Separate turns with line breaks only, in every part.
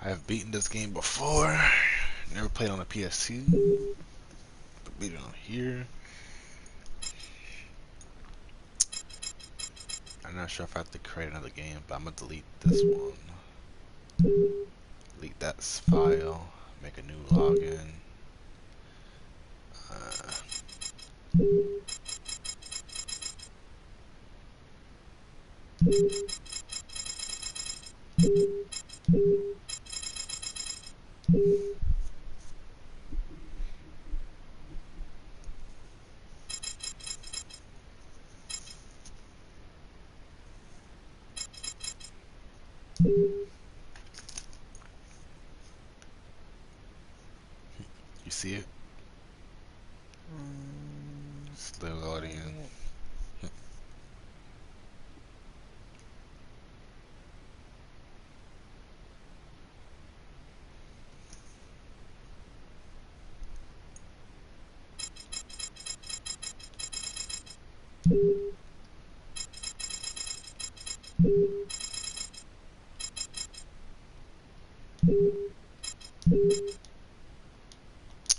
I have beaten this game before. Never played on a PS2. But beat it on here. I'm not sure if I have to create another game, but I'm gonna delete this one. Delete that file. Make a new login. You see it? Still loading.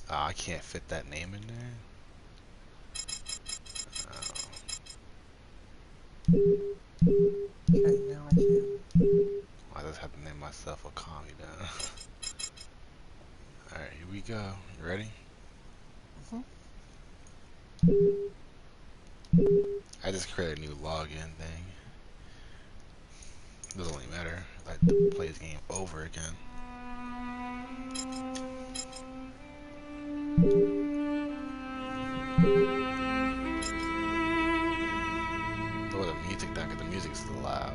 I can't fit that name in there.
Okay, now I can.
I just have to name myself Okami then. Alright, here we go. You ready? I just created a new login thing. Doesn't really matter. I have to play this game over again. Oh, the music down, because the music's loud.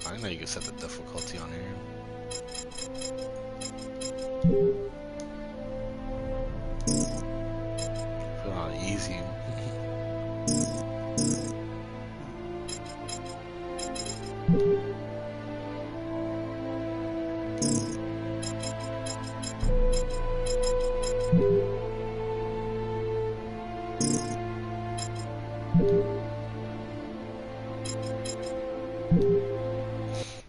I know you can set the difficulty on here. Put it on easy.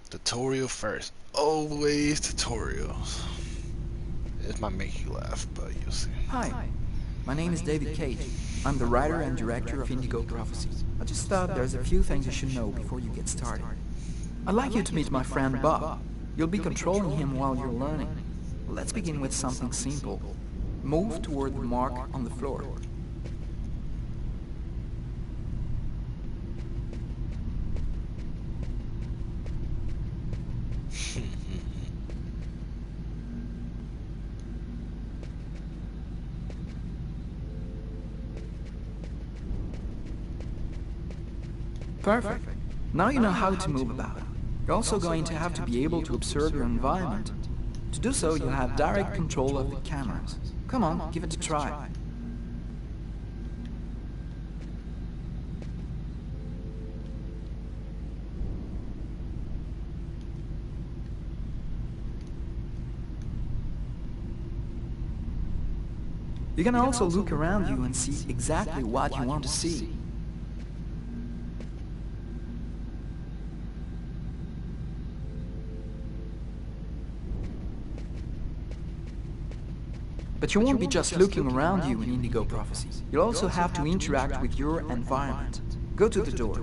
Tutorial first. Always tutorials. It might make you laugh, but you'll see.
Hi, my name is David Cage. I'm the writer and director of Indigo Prophecy. I just thought there's a few things you should know before you get started. I'd like you to meet my friend Bob. You'll be controlling him while you're learning. Let's begin with something simple. Move toward the mark on the floor. Perfect. Now you know how to move about. You're also going to have to be able to observe your environment. To do so, you'll have direct control of the cameras. Come on, give it a try. You can also look around you and see exactly what you want to see. But you won't be just looking around you in Indigo Prophecy. You'll also have to interact with your environment. Go to the door.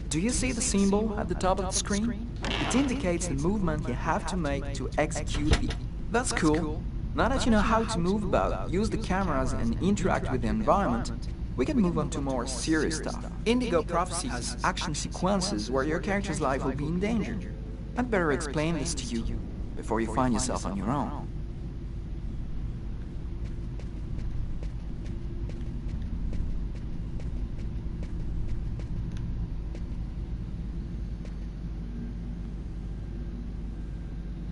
Do you see the symbol at the top of the screen? It indicates the movement you have to make to execute it. That's cool. Now that you know how to move about, use the cameras and interact with the environment, we can move on to more serious stuff. Indigo Prophecy has action sequences where your character's life will be in danger. I'd better explain this to you before you find yourself on your own.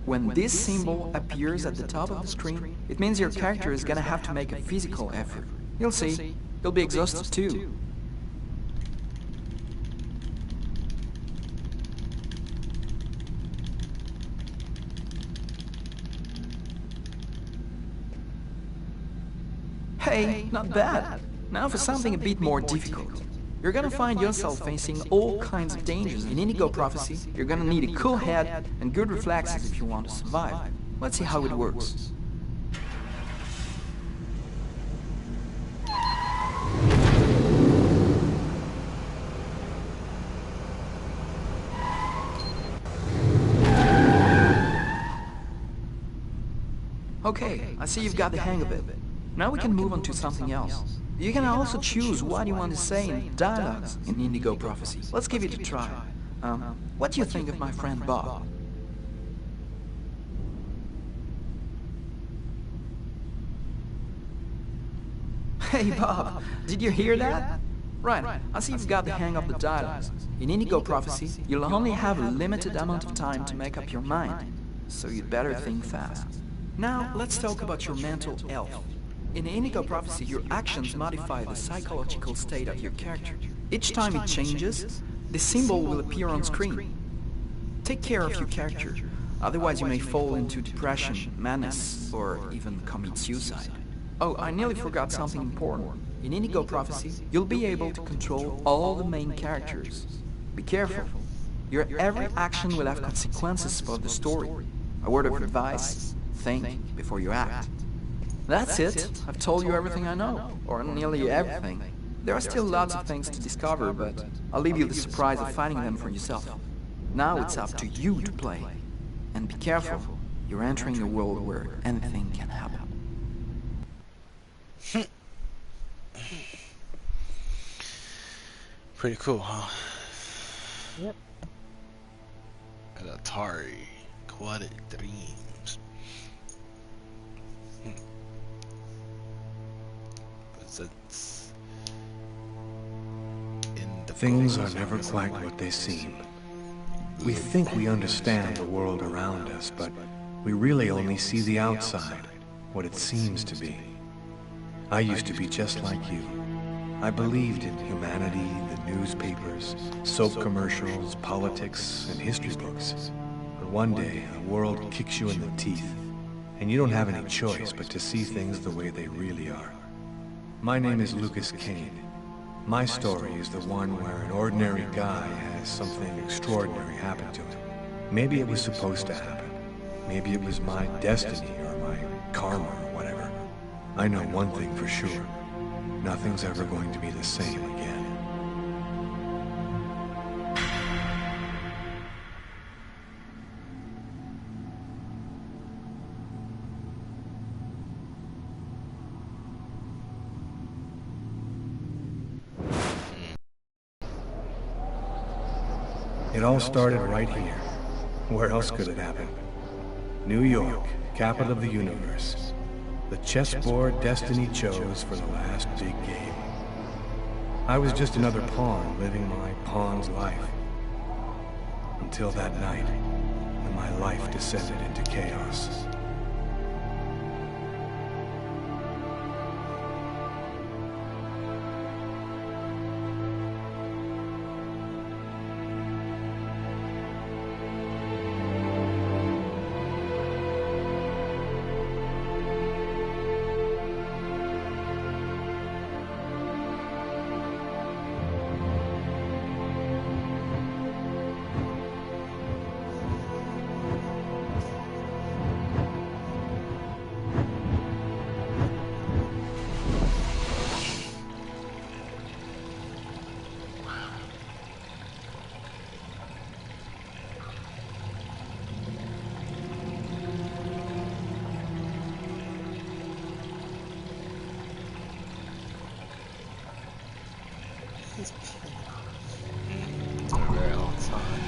When this symbol appears at the top of the screen, it means your character is gonna have to make a physical effort. You'll see, you'll be exhausted too. Hey, not bad. Now for something a bit more difficult. You're gonna find yourself facing all kinds of dangers. In Indigo Prophecy, you're gonna need a cool head and good reflexes if you want to survive. Let's see how it works. Okay, I see you've got the hang of it. Now we can move on to something else. You can also choose what you want to say in dialogues in Indigo Prophecy. Let's give it a try. What do you think of my friend Bob? Hey Bob, did you hear that? Right, I see you've got the hang of the dialogues. In Indigo Prophecy, you'll only have a limited amount of time to make up your mind, so you'd better think fast. Now, let's talk about your mental health. In Indigo Prophecy, your actions modify the psychological state of your character. Each time it changes, the symbol will appear on screen. Take care of your character, otherwise you may fall into depression, madness, or even commit suicide. Oh, I nearly forgot something important. In Indigo Prophecy, you'll be able to control all the main characters. Be careful. Your every action will have consequences for the story. A word of advice, think before you act. That's it. I've told you everything I know, or nearly everything. There are still lots of things to discover, but I'll leave you the surprise of finding them for yourself. Now it's up to you to play. And be careful, you're entering a world where anything can happen.
Pretty cool, huh?
Yep.
At Atari, Aquatic Dreams. Presents
Things are never quite what they seem. We think we understand the world around us, but we really only see the outside, what it seems to be. I used to be just like you. I believed in humanity, the newspapers, soap commercials, politics, and history books. But one day, the world kicks you in the teeth, and you don't have any choice but to see things the way they really are. My name is Lucas Kane. My story is the one where an ordinary guy has something extraordinary happen to him. Maybe it was supposed to happen. Maybe it was my destiny or my karma or whatever. I know one thing for sure. Nothing's ever going to be the same again. It all started right here. Where else could it happen? New York, capital of the universe. The chessboard destiny chose for the last big game. I was just another pawn living my pawn's life. Until that night, when my life descended into chaos.
a very long time.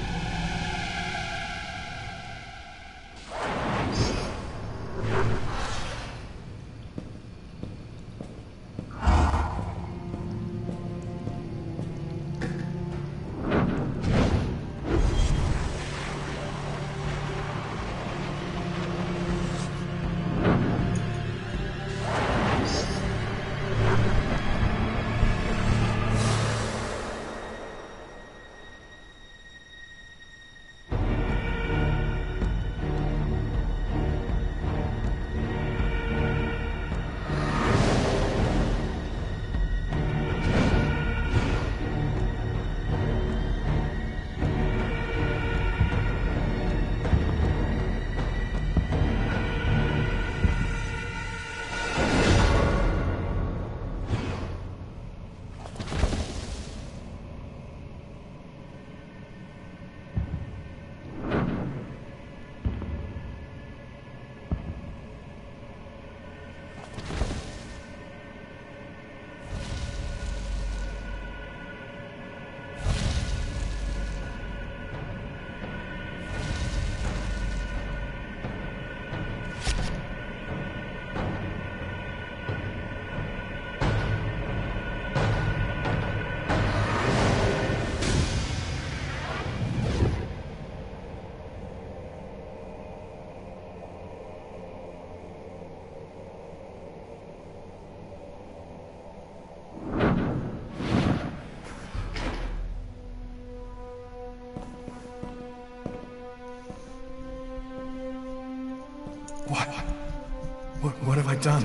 What have I done?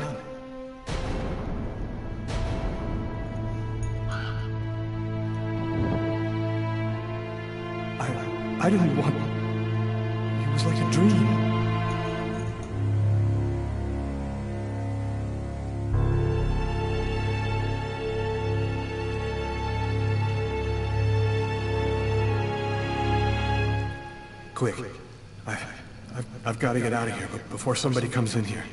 I didn't want... It was like a dream. Quick. I've got to get out of here before somebody comes in here.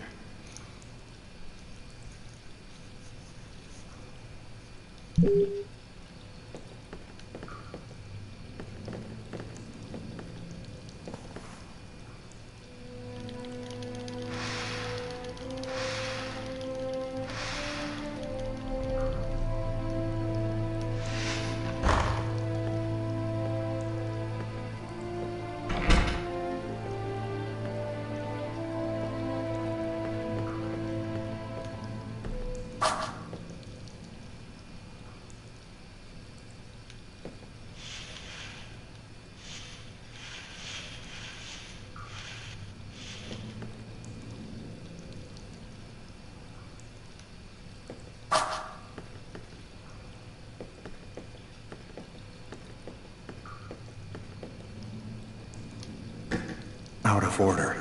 Out of order.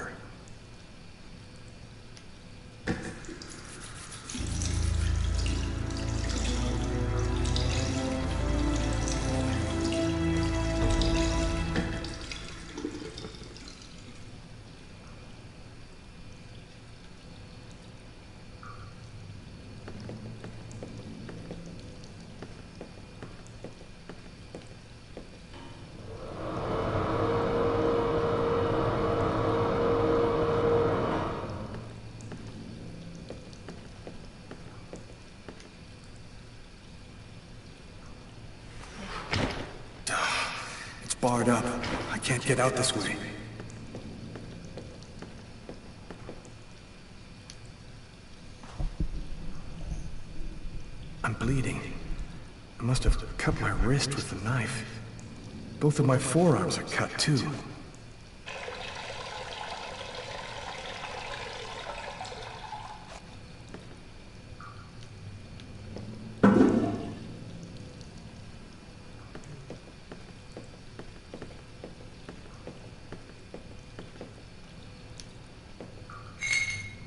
Barred up. I can't get out this way. I'm bleeding. I must have cut my wrist with the knife. Both of my forearms are cut too.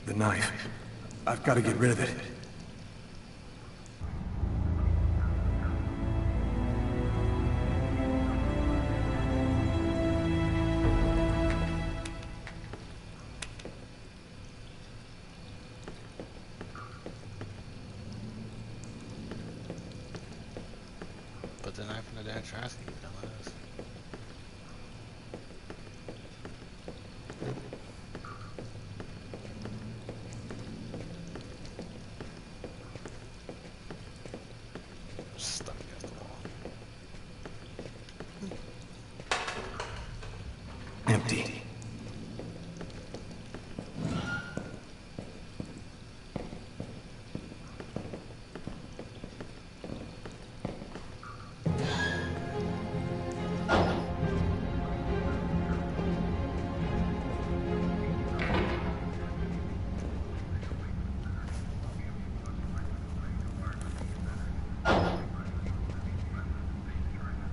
The knife. I've got to get rid of it.
Put the knife in the damn trash can, you dumbass. Stuck against the wall.
Empty.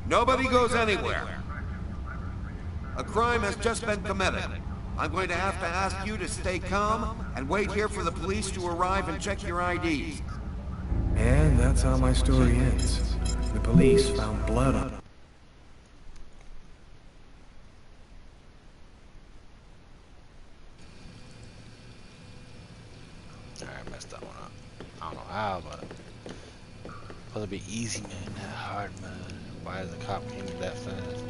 Nobody goes anywhere. A crime has just been committed. I'm going to have to ask you to stay calm and wait here for the police to arrive and check your IDs.
And that's how my story ends. The police found blood on...
Alright, I messed that one up. I don't know how, but supposed to be easy mode, not hard mode. Why is the cop came that fast?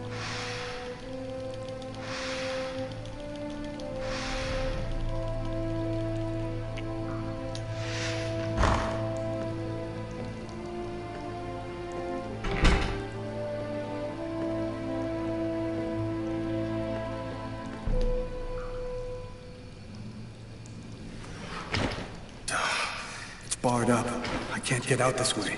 It's barred up. I can't get out this way.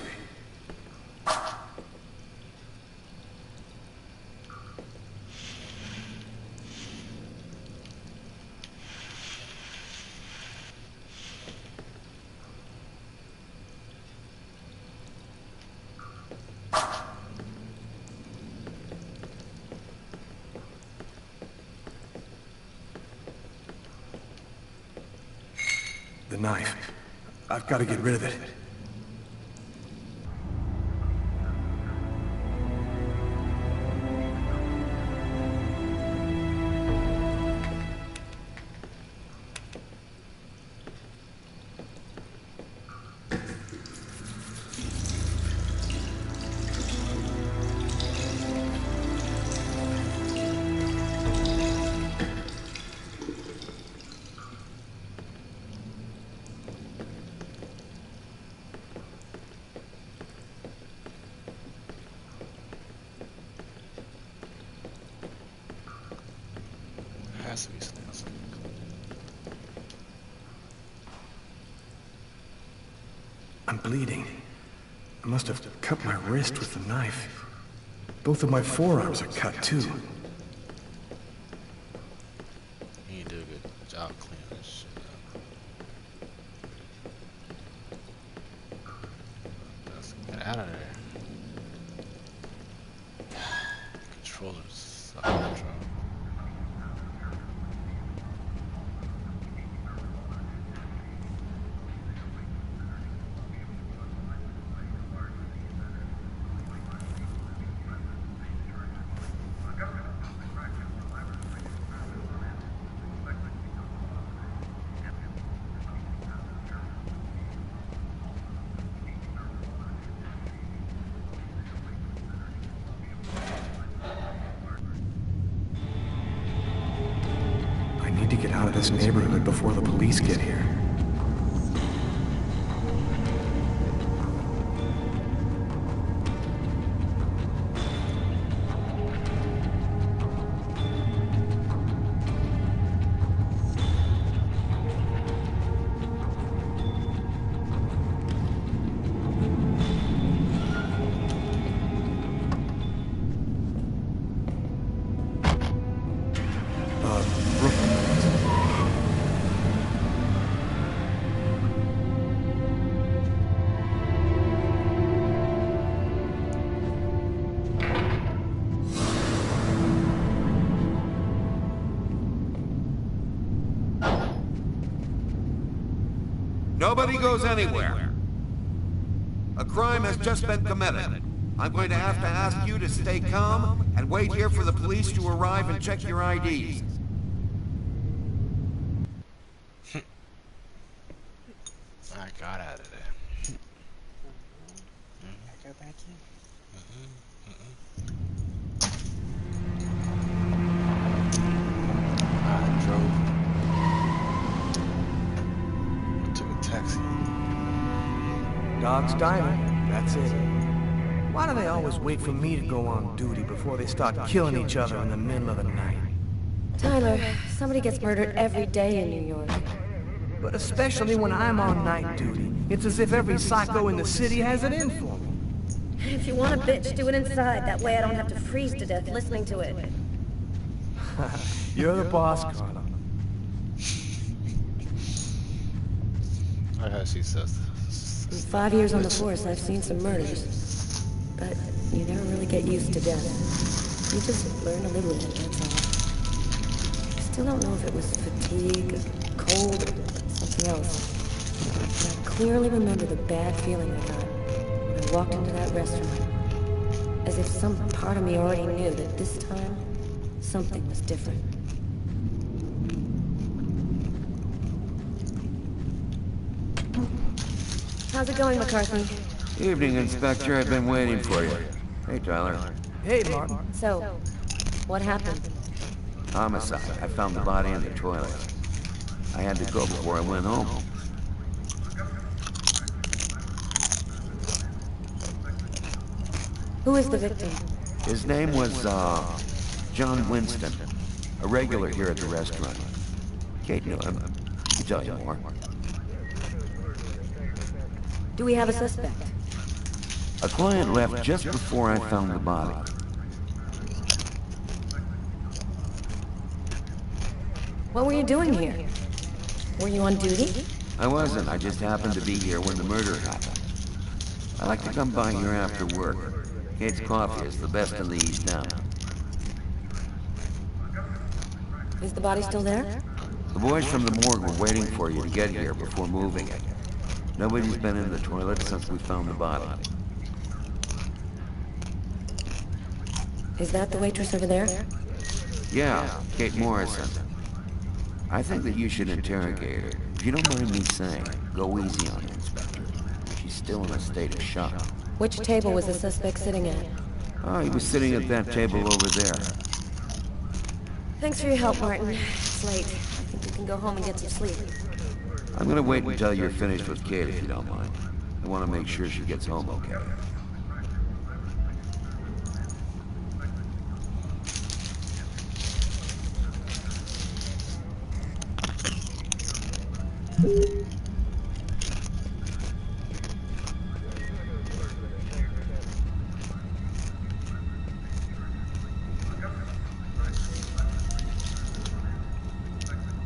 The knife. I've got to get rid of it.
Has to be something.
I'm bleeding. I must have cut my wrist with the knife. Both of my forearms are cut too.
You need to do a good job cleaning this shit up. Let's get out of there. Controllers. Hard drive.
I need to get out of this neighborhood before the police get here.
Nobody goes anywhere. A crime has just been committed. I'm going to have to ask you to stay calm and wait here for the police to arrive and check your IDs.
I got out of there.
Go back in.
I drove. I took a taxi.
Dog's Diner, that's it. Why do they always wait for me to go on duty before they start killing each other in the middle of the night?
Tyler, somebody gets murdered every day in New York.
But especially when I'm on night duty, it's as if every psycho in the city has it in for me.
If you want a bitch, do it inside. That way I don't have to freeze to death listening to it.
You're the boss, Carla.
I heard she says.
In 5 years on the force, I've seen some murders. But you never really get used to death. You just learn to live with it, that's all. I still don't know if it was fatigue, cold, or something else. But I clearly remember the bad feeling I got when I walked into that restaurant. As if some part of me already knew that this time, something was different. How's it going, McCarthy?
Evening, Inspector. I've been waiting for you. Hey, Tyler.
Hey, Mark.
So, what happened?
Homicide. I found the body in the toilet. I had to go before I went home.
Who is the victim?
His name was, John Winston. A regular here at the restaurant. Kate knew him. He'll tell you more.
Do we have a suspect?
A client left just before I found the body.
What were you doing here? Were you on duty?
I wasn't. I just happened to be here when the murder happened. I like to come by here after work. Kate's coffee is the best in the East now.
Is the body still there?
The boys from the morgue were waiting for you to get here before moving it. Nobody's been in the toilet since we found the body.
Is that the waitress over there?
Yeah, Kate Morrison. I think that you should interrogate her. If you don't mind me saying, go easy on her, Inspector. She's still in a state of shock.
Which table was the suspect sitting at?
Oh, he was sitting at that table over there.
Thanks for your help, Martin. It's late. I think you can go home and get some sleep.
I'm gonna wait until you're finished with Kate, if you don't mind. I want to make sure she gets home okay.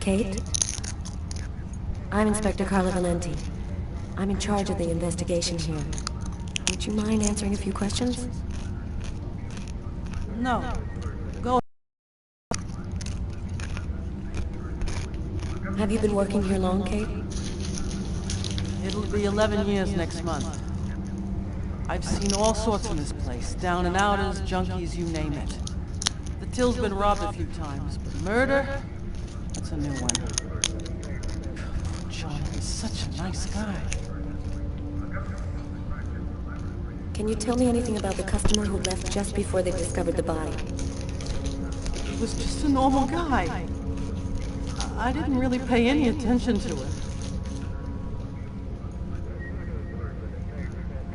Kate? I'm Inspector Carla Valenti. I'm in charge of the investigation here. Would you mind answering a few questions?
No. Go.
Have you been working here long, Kate?
It'll be 11 years next month. I've seen all sorts in this place. Down and outers, junkies, you name it. The till's been robbed a few times, but murder? That's a new one. John is such a nice guy.
Can you tell me anything about the customer who left just before they discovered the body?
He was just a normal guy. I didn't really pay any attention to it.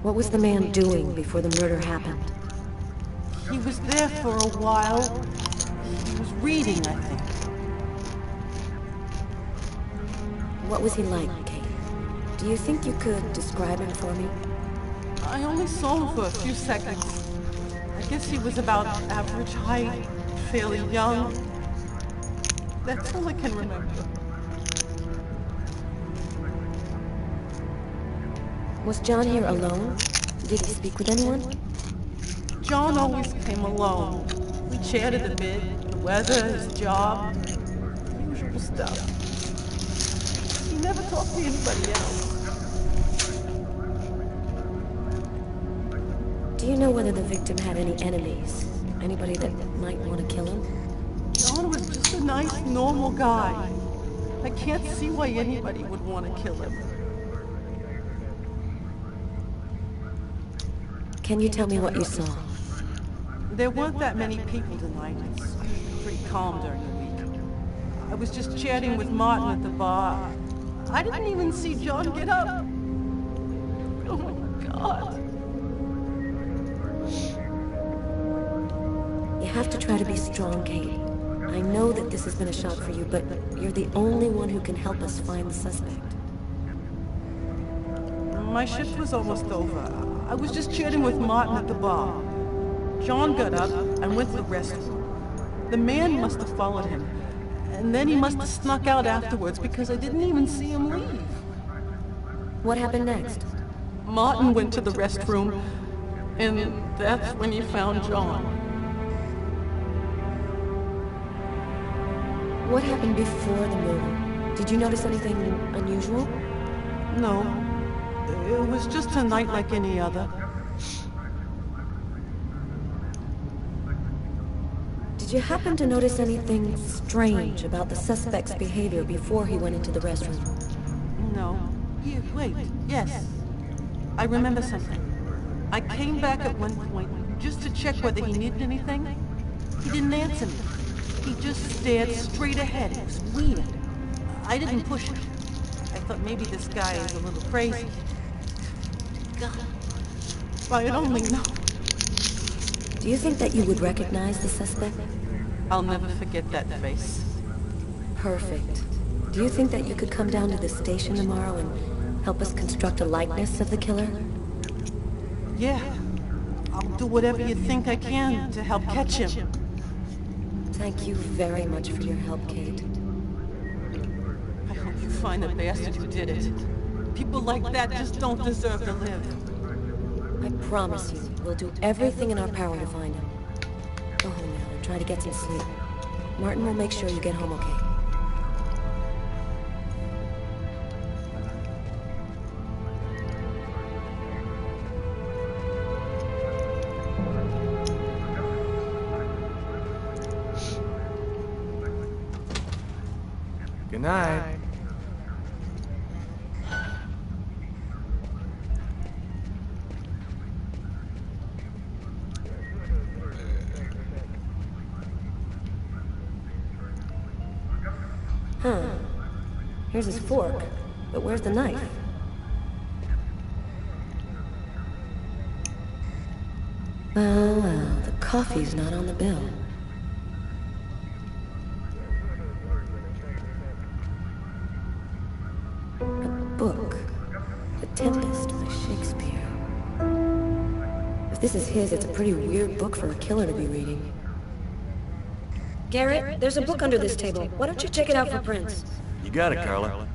What was the man doing before the murder happened?
He was there for a while. He was reading, I think.
What was he like, Kate? Do you think you could describe him for me?
I only saw him for a few seconds. I guess he was about average height, fairly young. That's all I can remember.
Was John here alone? Did he speak with anyone?
John always came alone. We chatted a bit, the weather, his job, usual stuff. He never talked to anybody else.
Do you know whether the victim had any enemies? Anybody that might want to kill him?
John was just a nice, normal guy. I can't see why anybody would want to kill him.
Can you tell me what you saw?
There weren't that many people tonight. It's pretty calm during the week. I was just chatting with Martin at the bar. I didn't even see John get up. Oh my God.
You have to try to be strong, Kate. I know that this has been a shock for you, but you're the only one who can help us find the suspect.
My shift was almost over. I was just chatting with Martin at the bar. John got up and went to the restroom. The man must have followed him, and then he must have snuck out afterwards because I didn't even see him leave.
What happened next?
Martin went to the restroom, and that's when he found John.
What happened before the murder? Did you notice anything unusual?
No, it was just a night like any other.
Did you happen to notice anything strange about the suspect's behavior before he went into the restroom?
No. Wait, yes. I remember something. I came back at one point just to check whether he needed anything. He didn't answer me. He just stared straight ahead. It was weird. I didn't push him. I thought maybe this guy is a little crazy. God, if I had only known.
Do you think that you would recognize the suspect?
I'll never forget that face.
Perfect. Do you think that you could come down to the station tomorrow and help us construct a likeness of the killer?
Yeah. I'll do whatever you think I can to help catch him.
Thank you very much for your help, Kate.
I hope you find the bastard who did it. People like that just don't deserve to live.
I promise you, we'll do everything in our power to find him. Go home now and try to get some sleep. Martin will make sure you get home okay.
night.
Huh. Here's his fork. But where's the knife? Well, well, the coffee's not on the bill. A book. The Tempest by Shakespeare. If this is his, it's a pretty weird book for a killer to be reading. Garrett, there's a book under this table. Why don't you check it out for prints?
You got it, Carla.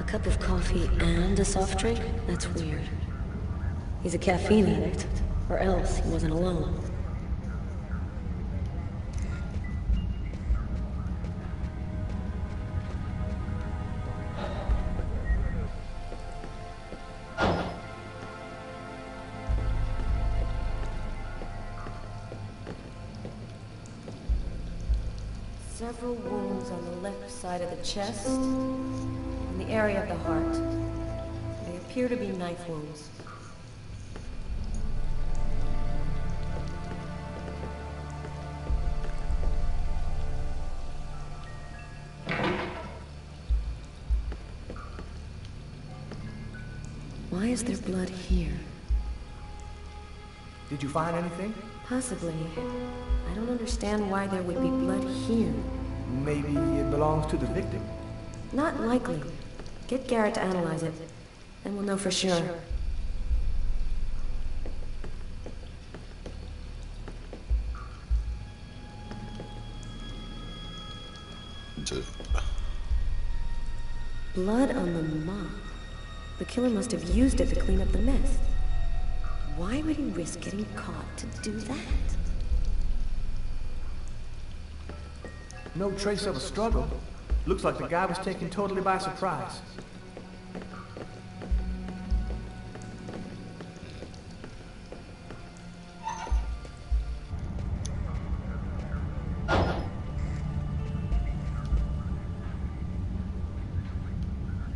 A cup of coffee and a soft drink? That's weird. He's a caffeine addict, or else he wasn't alone. Several wounds on the left side of the chest, and the area of the heart. They appear to be knife wounds. Why is there blood here?
Did you find anything?
Possibly. I don't understand why there would be blood here.
Maybe it belongs to the victim.
Not likely. Get Garrett to analyze it. Then we'll know for sure. Blood on the mop. The killer must have used it to clean up the mess. Why would he risk getting caught to do that?
No trace of a struggle. Looks like the guy was taken totally by surprise.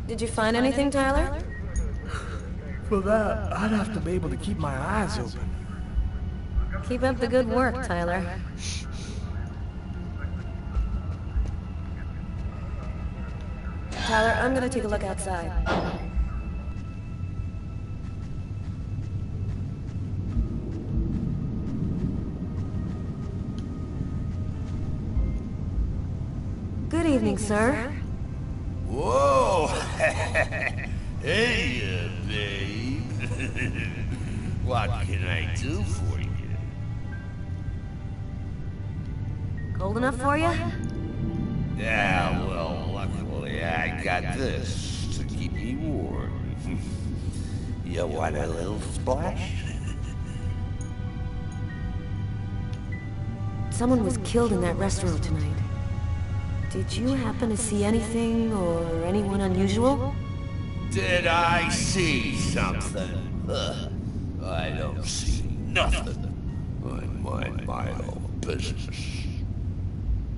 Did you find anything, Tyler?
For that, I'd have to be able to keep my eyes open.
Keep up the good work, Tyler. Tyler, I'm gonna take a look outside. Good evening, sir.
Whoa! Hey, babe. What can I do for you?
Cold enough for you?
Yeah, well, luckily I got this to keep me warm. You want a little splash?
Someone was killed in that restaurant tonight. Did you happen to see anything or anyone unusual?
Did I see something? I don't see nothing. I mind my own business.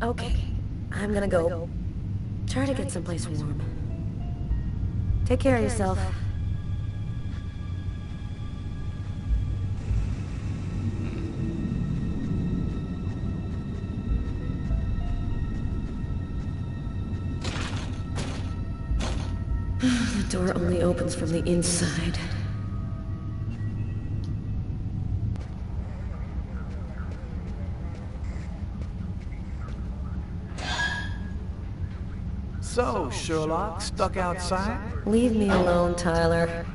Okay, I'm gonna go. Try to get someplace warm. Take care of yourself. The door only opens from the inside.
So, Sherlock, stuck outside?
Leave me alone, Tyler.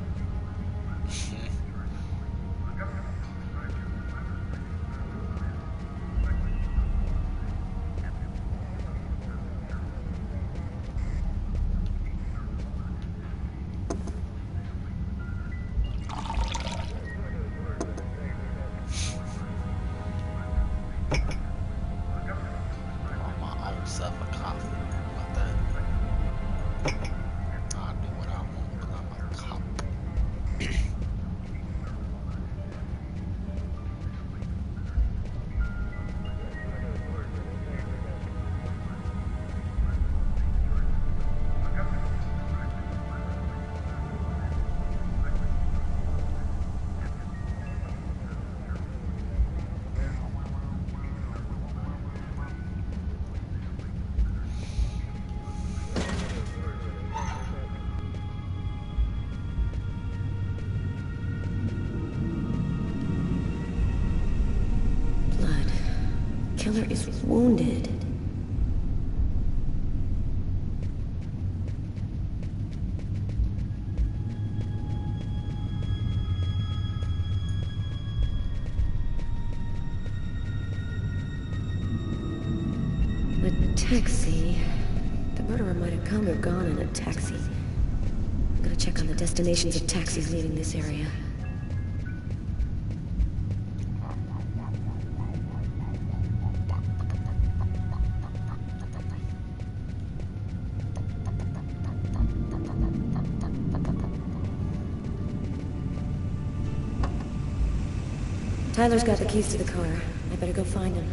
killer is wounded. The taxi. The murderer might have come or gone in a taxi. I'm gonna check on the destinations of taxis leaving this area. Tyler's got the keys to the car. I better go find him.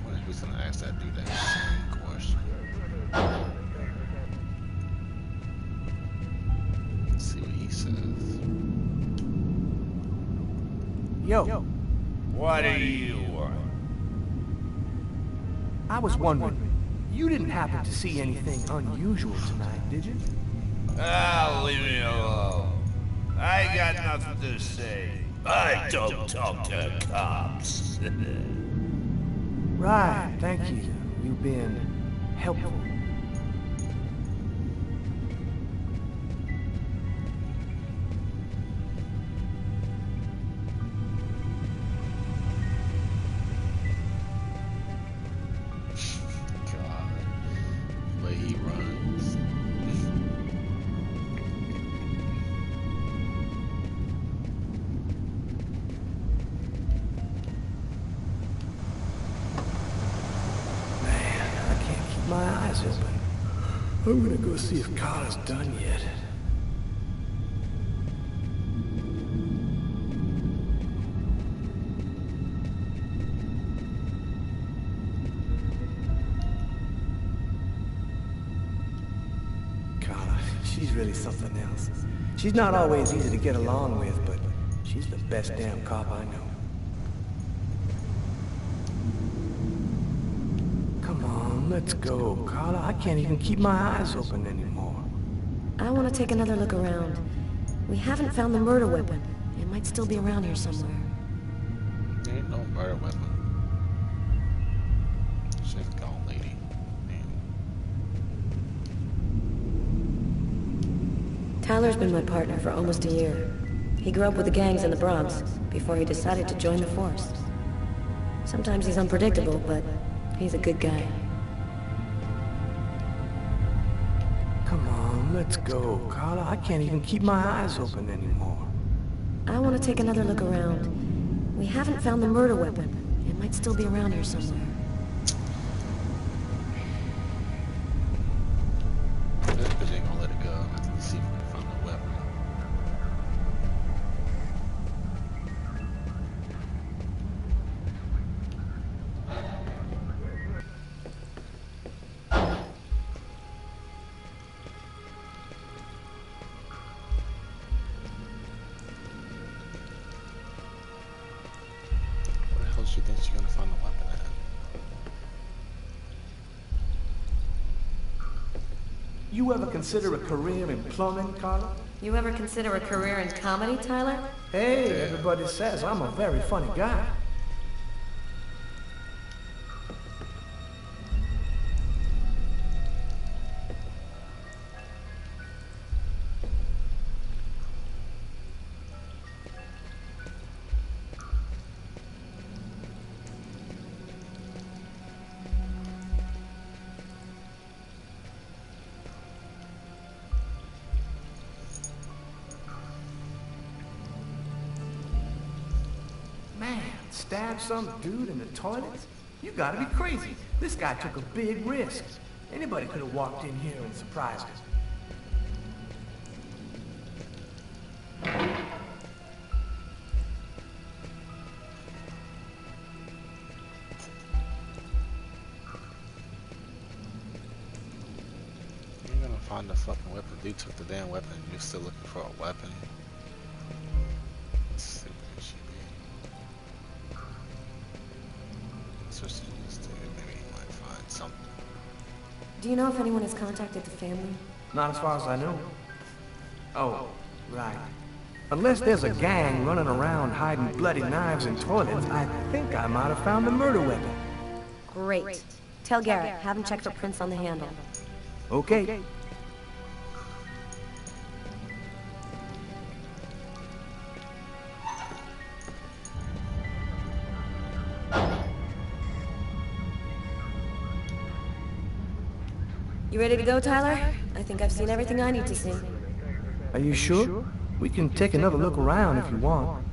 What if he's gonna ask that dude that same question? Let's see what he says.
Yo,
What do you want?
I was wondering, you didn't happen to see anything unusual tonight, did you?
Ah, leave me alone. I got nothing to say. I don't talk to cops.
Right, thank you. You've been helpful.
God, the way he runs.
Man, I can't keep my eyes open. I'm gonna go see if Carla's done yet. Carla, she's really something else. She's not always easy to get along with, but she's the best damn cop I know. Come on, let's go, Carla. I can't even keep my eyes open anymore.
I want to take another look around. We haven't found the murder weapon. It might still be around here somewhere.
There ain't no murder weapon. She's gone, lady. Damn.
Tyler's been my partner for almost a year. He grew up with the gangs in the Bronx before he decided to join the force. Sometimes he's unpredictable, but he's a good guy.
Come on, let's go, Carla. I can't even keep my eyes open anymore.
I want to take another look around. We haven't found the murder weapon. It might still be around here somewhere.
This bitch ain't gonna let it go. I have to see if we can find the weapon. Where the hell she thinks she's gonna find the weapon at?
You ever consider a career in plumbing, Carla?
You ever consider a career in comedy, Tyler?
Hey, everybody says I'm a very funny guy. Man, stab some dude in the toilets? You gotta be crazy. This guy took a big risk. Anybody could have walked in here and surprised us.
You're gonna find the fucking weapon. Dude took the damn weapon. You're still looking for a weapon. Let's see where she be. That's what she just did. Maybe he might find something.
Do you know if anyone has contacted the family?
Not as far as I know. Oh, right. Unless there's a gang running around hiding bloody knives in toilets, I think I might have found the murder weapon.
Great. Tell Garrett, have him check for prints on the handle.
Okay.
You ready to go, Tyler? I think I've seen everything I need to see.
Are you sure? We can take another look around if you want.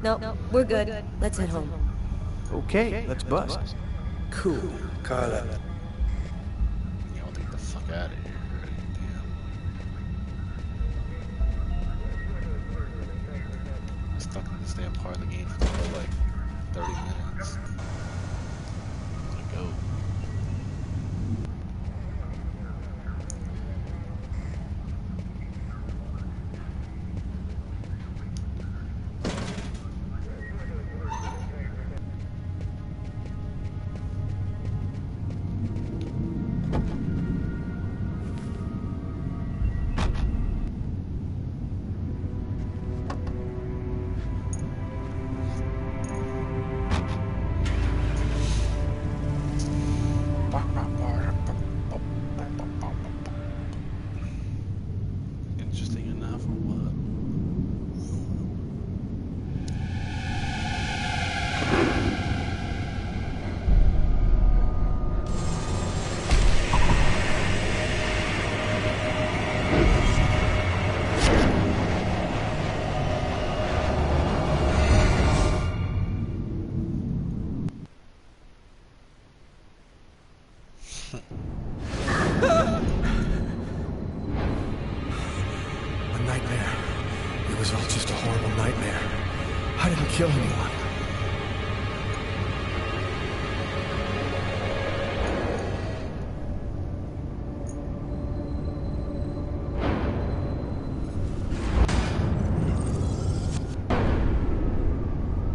No, we're good. Let's head home.
Okay, let's bust.
Cool. Carla.
You want to get the fuck out of here already? Damn. I'm stuck in this damn part of the game for like 30 minutes. Let's go. Interesting enough, or what?
A nightmare. It was all just a horrible nightmare. I didn't kill anyone.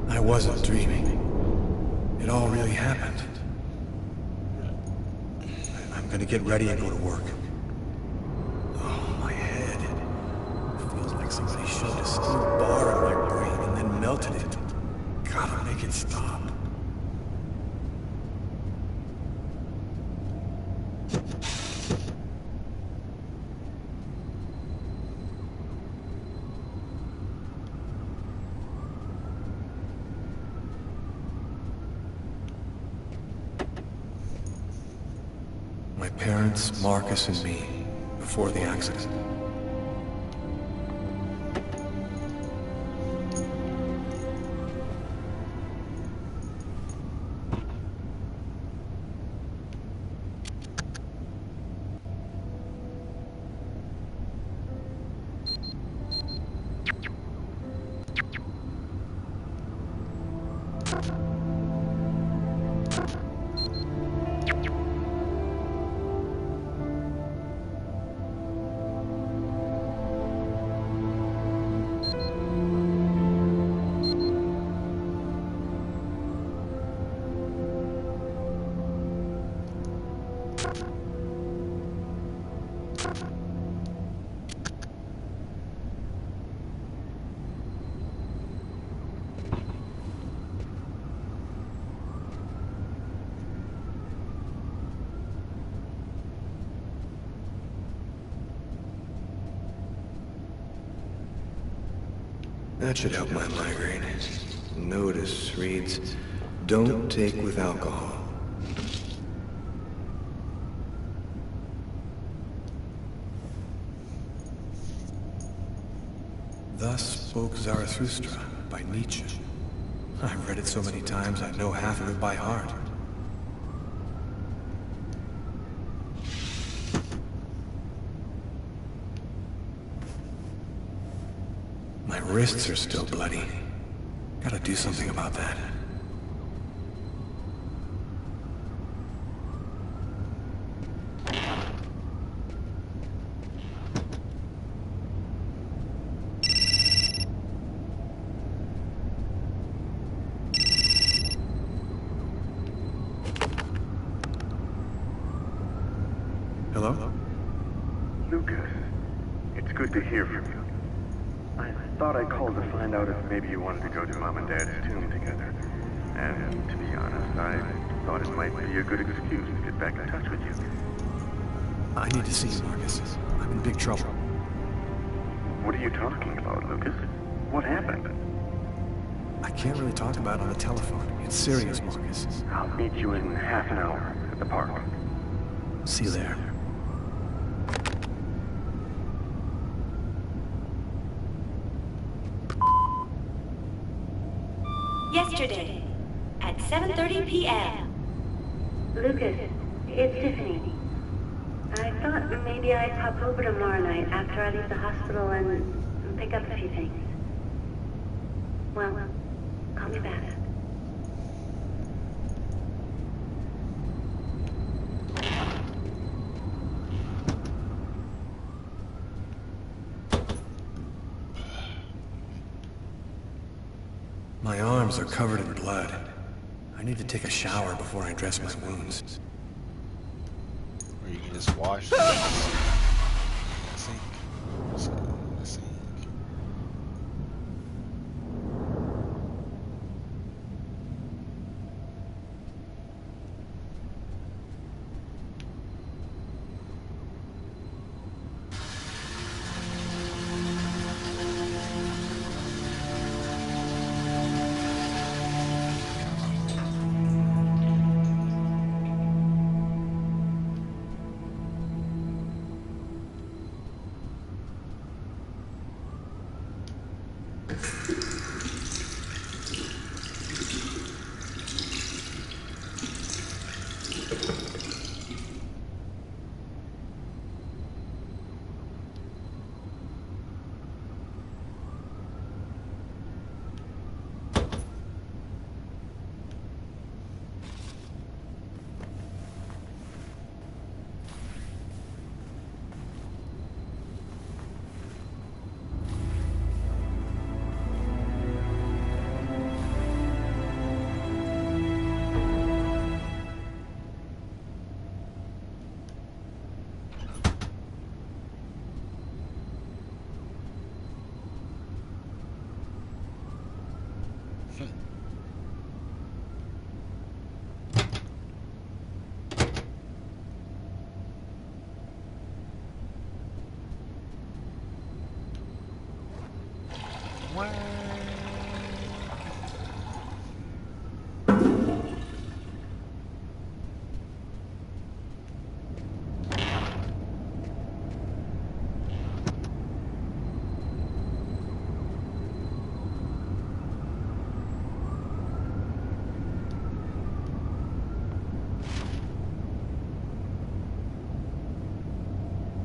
I wasn't dreaming. It all really happened. I'm gonna get ready and go to work. Oh, my head. It feels like somebody shoved a steel bar in my brain and then melted it. Gotta make it stop. My parents, Marcus, and me, before the accident. That should help my migraine. Notice reads, don't take with alcohol. Thus spoke Zarathustra by Nietzsche. I've read it so many times I know half of it by heart. My wrists are still bloody. Gotta do something about that. Hello?
Lucas, Good to hear from you. I thought I called to find out if maybe you wanted to go to Mom and Dad's tomb together. And to be honest, I thought it might be a good excuse to get back in touch with you.
I need to see you, Marcus. I'm in big trouble.
What are you talking about, Lucas? What happened?
I can't really talk about it on the telephone. It's serious, Marcus.
I'll meet you in half an hour at the park.
See you there.
Yesterday, at 7:30 p.m.
Lucas, it's Tiffany. I thought maybe I'd pop over tomorrow night after I leave the hospital and pick up a few things. Well, call me back.
My arms are covered in blood. I need to take a shower before I dress my wounds.
Or you can just wash it in the sink. Just go in the sink.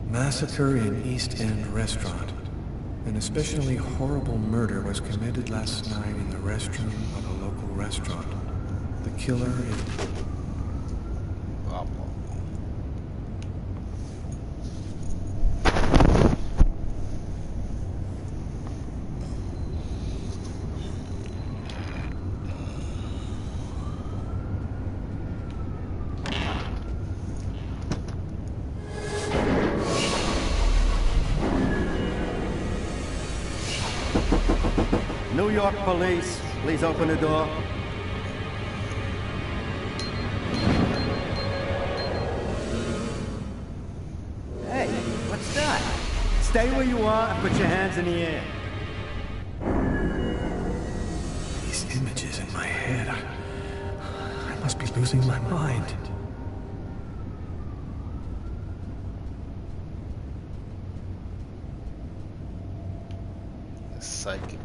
Massacre in East End restaurant. An especially horrible murder was committed last night in the restroom of a local restaurant. The killer is...
Blah, blah, blah.
New York police, please open the door. Hey, what's that? Stay where you are and put your hands in the air.
These images in my head. I must be losing my mind.
Psychic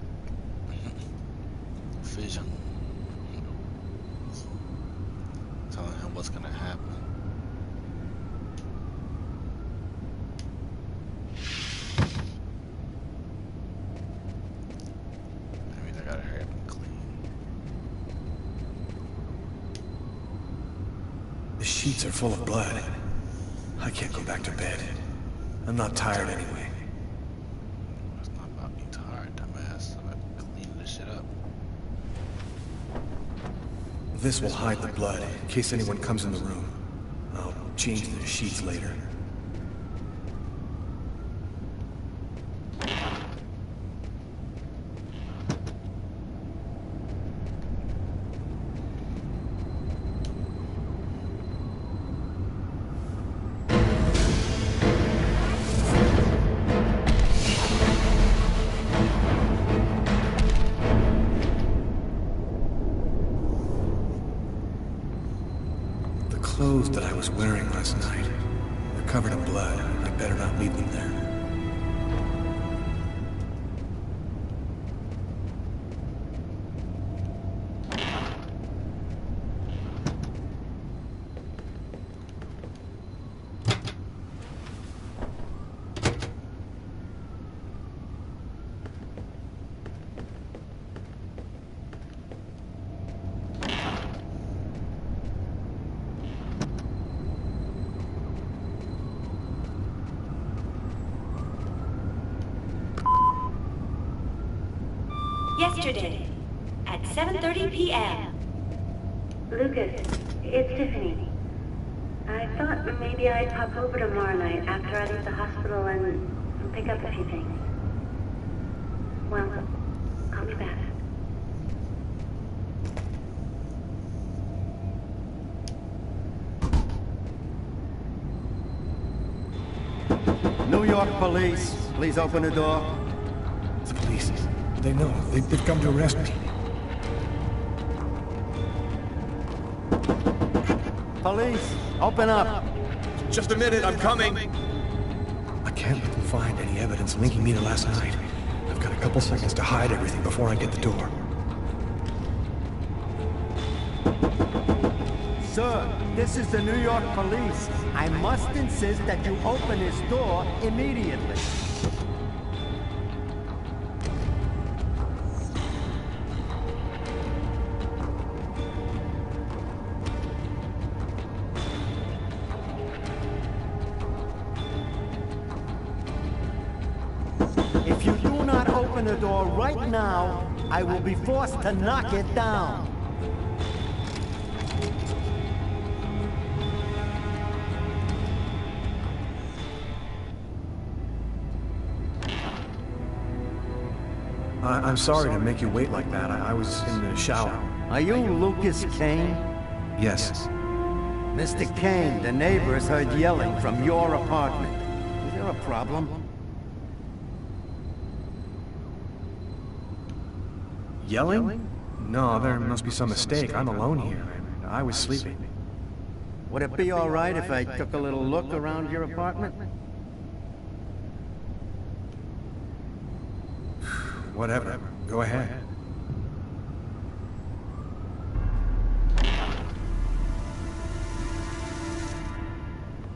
vision. Telling him what's gonna happen. I mean, I gotta hurry up and clean.
The sheets are full of blood. I can't go back to bed. I'm not tired anyway.
It's not about being tired, dumbass. I'm gonna clean this shit up.
This will hide the blood, in case anyone comes in the room. I'll change the sheets later. that I was wearing last night. They're covered in blood. I'd better not leave them there.
Yesterday, at 7:30 p.m.
Lucas, it's Tiffany. I thought maybe I'd pop over tomorrow night after I leave the hospital and pick up a few things. Well, call me back.
New York police, please open the door.
The police. They know. They've come to arrest me.
Police, open up.
Just a minute, I'm coming. I can't let them find any evidence linking me to last night. I've got a couple seconds to hide everything before I get the door.
Sir, this is the New York police. I must insist that you open this door immediately. If you do not open the door right now, I will be forced to knock it down.
I'm sorry to make you wait like that. I was in the shower.
Are you Lucas Kane?
Yes.
Mr. Kane, the neighbors heard yelling from your apartment. Is there a problem?
Yelling? No, there must be some mistake. I'm alone here. I was sleeping.
Would it be all right if I took a little look around your apartment?
Whatever. Go ahead.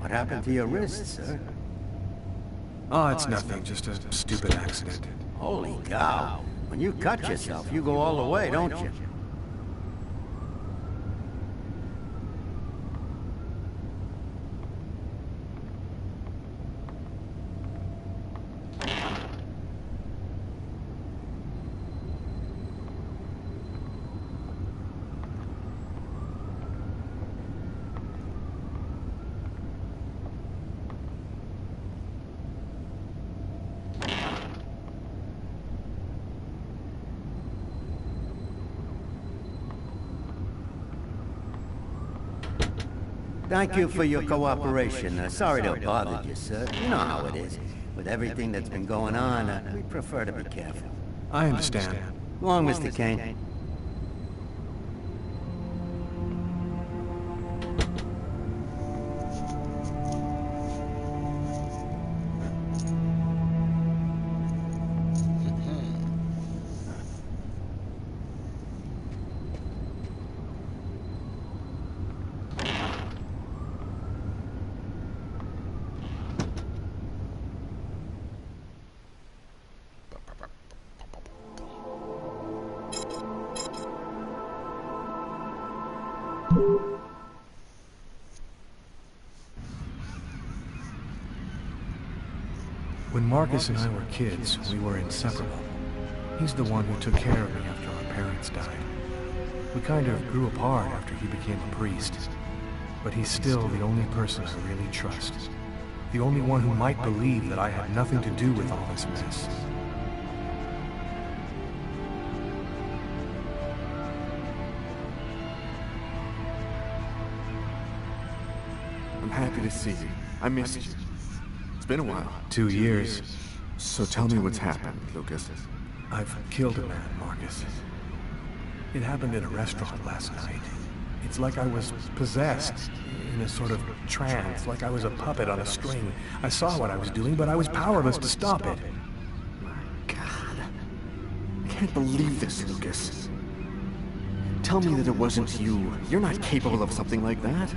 What happened to your wrist, sir?
Oh, it's nothing. Just a stupid accident.
Holy cow. When you cut yourself, you go all the way, don't you? Thank you for your cooperation. Sorry to have bothered you, sir. You know how it is. With everything that's been going on, we prefer to be careful.
I understand.
Go on, Mr. Kane.
When Marcus and I were kids, we were inseparable. He's the one who took care of me after our parents died. We kind of grew apart after he became a priest. But he's still the only person I really trust. The only one who might believe that I had nothing to do with all this mess.
I'm happy to see you. I missed you. It's been a while.
2 years.
So tell me what's happened, Lucas.
I've killed a man, Marcus. It happened at a restaurant last night. It's like I was possessed, in a sort of trance, like I was a puppet on a string. I saw what I was doing, but I was powerless to stop it.
My God. I can't believe this, Lucas. Tell me that it wasn't you. You're not capable of something like that.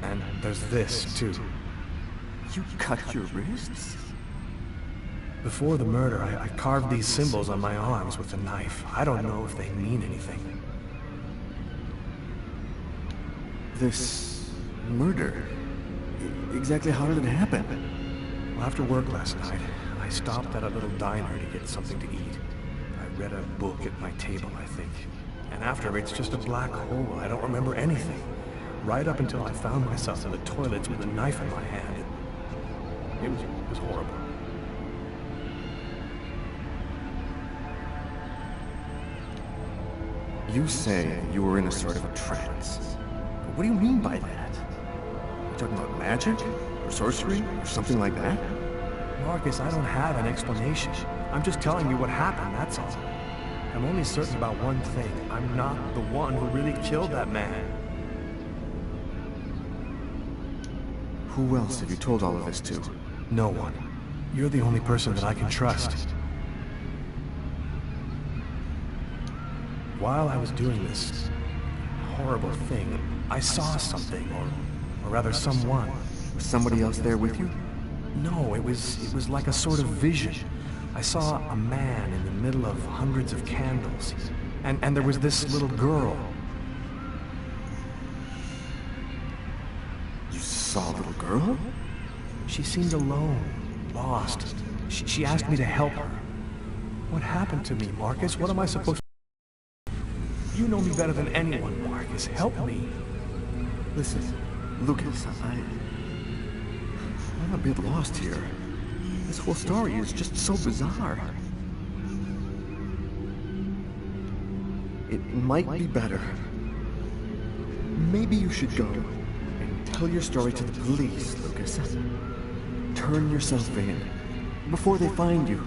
And there's this, too.
You cut your wrists?
Before the murder, I carved these symbols on my arms with a knife. I don't know if they mean anything.
This murder? Exactly how did it happen?
Well, after work last night, I stopped at a little diner to get something to eat. I read a book at my table, I think. And after, it's just a black hole. I don't remember anything. Right up until I found myself in the toilets with a knife in my hand. It was horrible.
You say you were in a sort of a trance. What do you mean by that? You talking about magic? Or sorcery? Or something like that?
Marcus, I don't have an explanation. I'm just telling you what happened, that's all. I'm only certain about one thing. I'm not the one who really killed that man.
Who else have you told all of this to?
No one. You're the only person that I can trust. While I was doing this horrible thing, I saw something, or rather someone.
Was somebody else there with you?
No, it was like a sort of vision. I saw a man in the middle of hundreds of candles, and there was this little girl.
You saw a little girl?
She seemed alone, lost. She asked me to help her. What happened to me, Marcus? What am I supposed to do? You know me better than anyone, Marcus. Help me.
Listen, Lucas, I'm a bit lost here. This whole story is just so bizarre. It might be better. Maybe you should go and tell your story to the police, Lucas. Turn yourself in before they find you.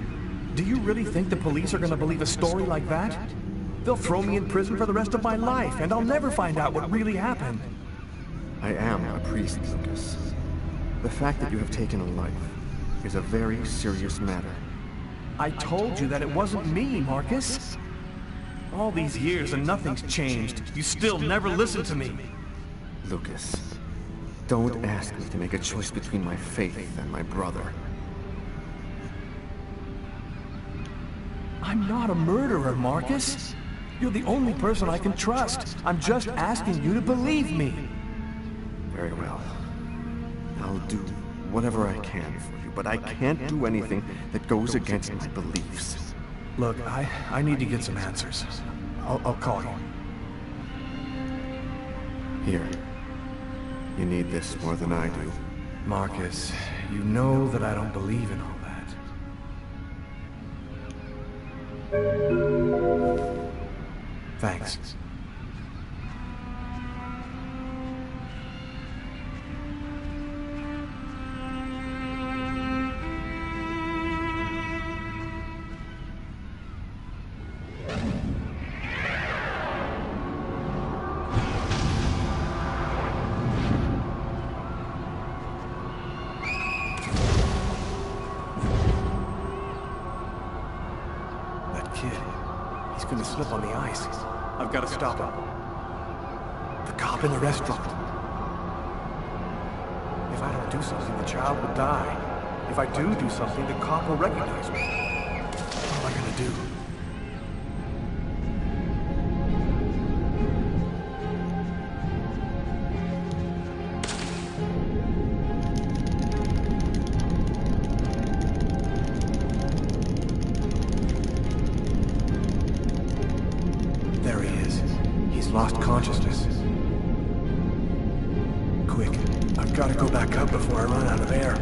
Do you really think the police are gonna believe a story like that? They'll throw me in prison for the rest of my life, and I'll never find out what really happened.
I am a priest, Lucas. The fact that you have taken a life is a very serious matter.
I told you that it wasn't me, Marcus. All these years and nothing's changed. You still never listen to me.
Lucas, don't ask me to make a choice between my faith and my brother.
I'm not a murderer, Marcus. You're the only person I can trust. I'm just asking you to believe me.
Very well. I'll do whatever I can for you, but I can't do anything that goes against my beliefs.
Look, I need to get some answers. I'll call you.
Here. You need this more than I do.
Marcus, you know that I don't believe in all that. Thanks. Gonna slip on the ice. I've got to stop him. The cop in the restaurant. If I don't do something, the child will die. If I do something, the cop will recognize me. What am I gonna do? Lost consciousness. Quick, I've got to go back up before I run out of air.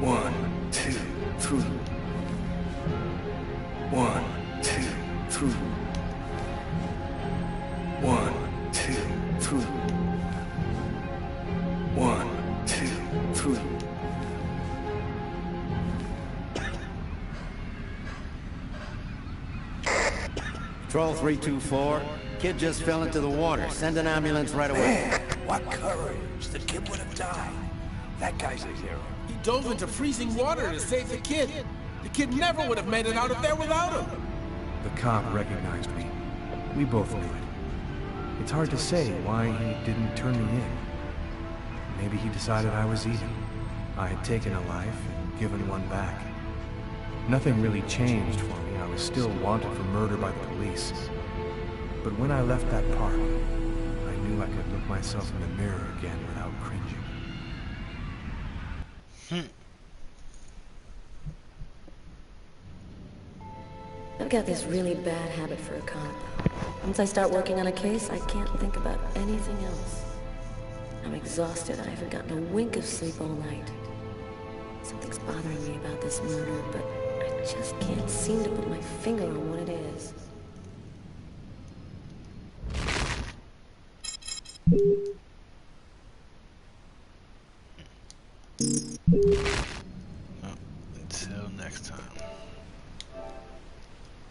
1, 2, 3. 1, 2, 3. 1, 2, 3. 1, 2, 3.
Patrol 324. Kid just fell into the water. Send an ambulance right away.
Man, what courage. The kid would have died. That guy's a hero. He dove into freezing water to save the kid. The kid never would have made it out of there without him.
The cop recognized me. We both knew it. It's hard to say why he didn't turn me in. Maybe he decided I was even. I had taken a life and given one back. Nothing really changed for me. I was still wanted for murder by the police. But when I left that park, I knew I could look myself in the mirror again without cringing.
I've got this really bad habit for a cop. Once I start working on a case, I can't think about anything else. I'm exhausted. I haven't gotten a wink of sleep all night. Something's bothering me about this murder, but I just can't seem to put my finger on what it is.
Until next time.